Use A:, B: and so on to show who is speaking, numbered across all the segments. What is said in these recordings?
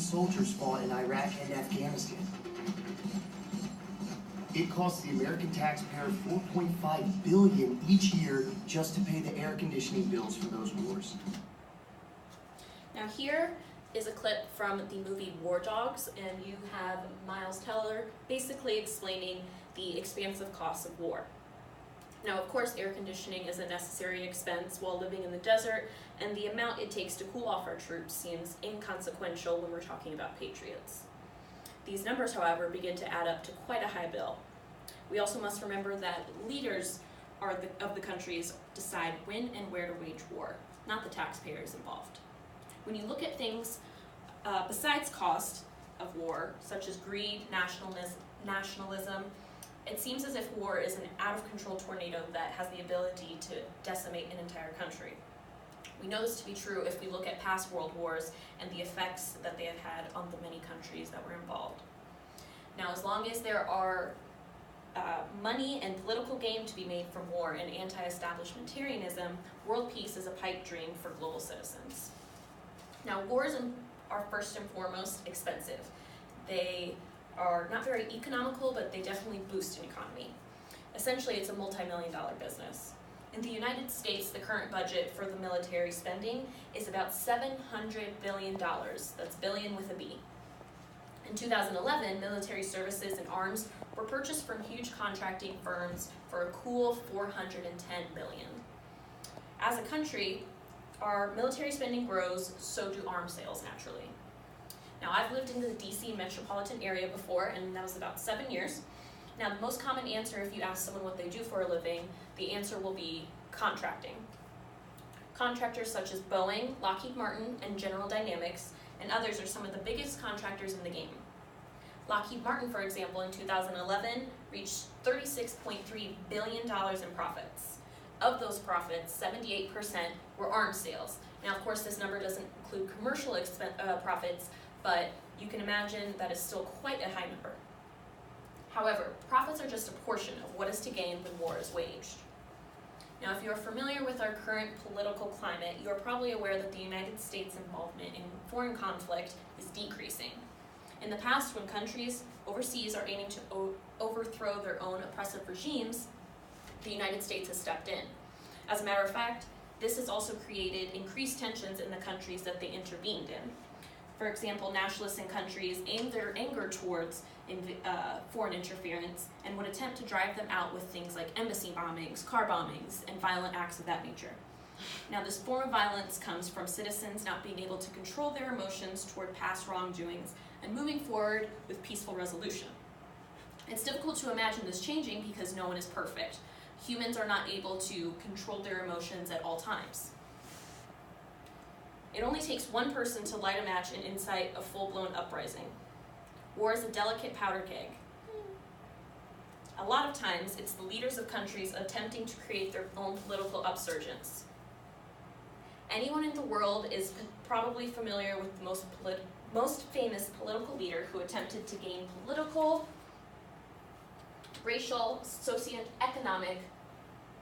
A: soldiers fought in Iraq and Afghanistan. It costs the American taxpayer $4.5 billion each year just to pay the air conditioning bills for those wars.
B: Now here is a clip from the movie War Dogs, and you have Miles Teller basically explaining the expansive costs of war. Now, of course, air conditioning is a necessary expense while living in the desert, and the amount it takes to cool off our troops seems inconsequential when we're talking about patriots. These numbers, however, begin to add up to quite a high bill. We also must remember that leaders of the countries decide when and where to wage war, not the taxpayers involved. When you look at things besides cost of war, such as greed, nationalism, it seems as if war is an out-of-control tornado that has the ability to decimate an entire country. We know this to be true if we look at past world wars and the effects that they have had on the many countries that were involved. Now, as long as there are money and political gain to be made from war and anti-establishmentarianism, world peace is a pipe dream for global citizens. Now, wars are first and foremost expensive. They are not very economical, but they definitely boost an economy. Essentially, it's a multi-million-dollar business. In the United States, the current budget for the military spending is about $700 billion. That's billion with a B. In 2011, military services and arms were purchased from huge contracting firms for a cool $410 billion. As a country, our military spending grows, so do arms sales naturally. Now, I've lived in the DC metropolitan area before, and that was about 7 years. Now, the most common answer if you ask someone what they do for a living, the answer will be contracting. Contractors such as Boeing, Lockheed Martin, and General Dynamics, and others are some of the biggest contractors in the game. Lockheed Martin, for example, in 2011, reached $36.3 billion in profits. Of those profits, 78% were arms sales. Now, of course, this number doesn't include commercial profits, but you can imagine that is still quite a high number. However, profits are just a portion of what is to gain when war is waged. Now, if you are familiar with our current political climate, you are probably aware that the United States' involvement in foreign conflict is decreasing. In the past, when countries overseas are aiming to overthrow their own oppressive regimes, the United States has stepped in. As a matter of fact, this has also created increased tensions in the countries that they intervened in. For example, nationalists in countries aim their anger towards foreign interference and would attempt to drive them out with things like embassy bombings, car bombings, and violent acts of that nature. Now, this form of violence comes from citizens not being able to control their emotions toward past wrongdoings and moving forward with peaceful resolution. It's difficult to imagine this changing because no one is perfect. Humans are not able to control their emotions at all times. It only takes one person to light a match and incite a full-blown uprising. War is a delicate powder keg. A lot of times, it's the leaders of countries attempting to create their own political upsurgence. Anyone in the world is probably familiar with the most famous political leader who attempted to gain political, racial, socioeconomic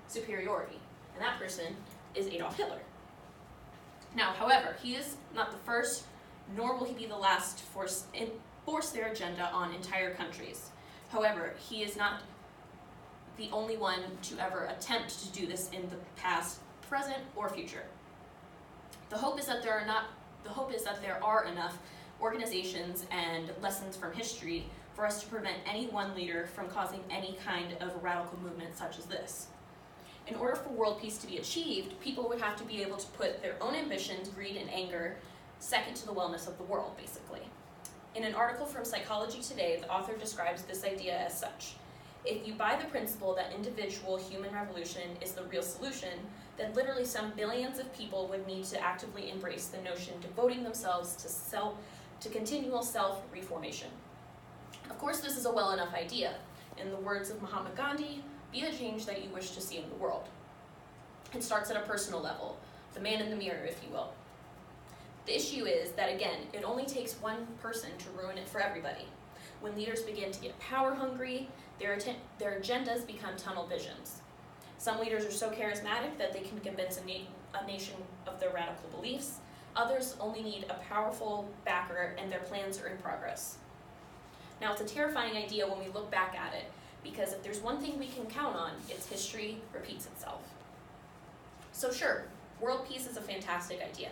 B: superiority, and that person is Adolf Hitler. Now, however, he is not the first, nor will he be the last to force their agenda on entire countries. However, he is not the only one to ever attempt to do this in the past, present, or future. The hope is that there are enough organizations and lessons from history for us to prevent any one leader from causing any kind of radical movement such as this. In order for world peace to be achieved, people would have to be able to put their own ambitions, greed, and anger second to the wellness of the world, basically. In an article from Psychology Today, the author describes this idea as such. If you buy the principle that individual human revolution is the real solution, then literally some billions of people would need to actively embrace the notion devoting themselves to continual self-reformation. Of course, this is a well enough idea. In the words of Mahatma Gandhi, be the change that you wish to see in the world. It starts at a personal level, the man in the mirror, if you will. The issue is that, again, it only takes one person to ruin it for everybody. When leaders begin to get power hungry, their agendas become tunnel visions. Some leaders are so charismatic that they can convince a nation of their radical beliefs. Others only need a powerful backer and their plans are in progress. Now, it's a terrifying idea when we look back at it, because if there's one thing we can count on, it's history repeats itself. So sure, world peace is a fantastic idea.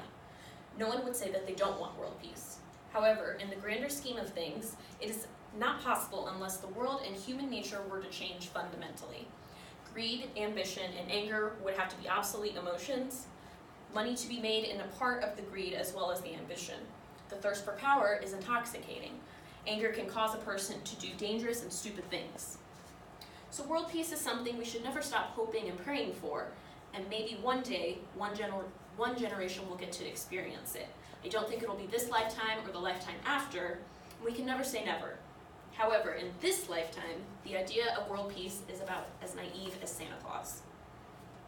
B: No one would say that they don't want world peace. However, in the grander scheme of things, it is not possible unless the world and human nature were to change fundamentally. Greed, ambition, and anger would have to be obsolete emotions, money to be made in a part of the greed as well as the ambition. The thirst for power is intoxicating. Anger can cause a person to do dangerous and stupid things. So world peace is something we should never stop hoping and praying for, and maybe one day, one generation will get to experience it. I don't think it'll be this lifetime or the lifetime after. We can never say never. However, in this lifetime, the idea of world peace is about as naive as Santa Claus.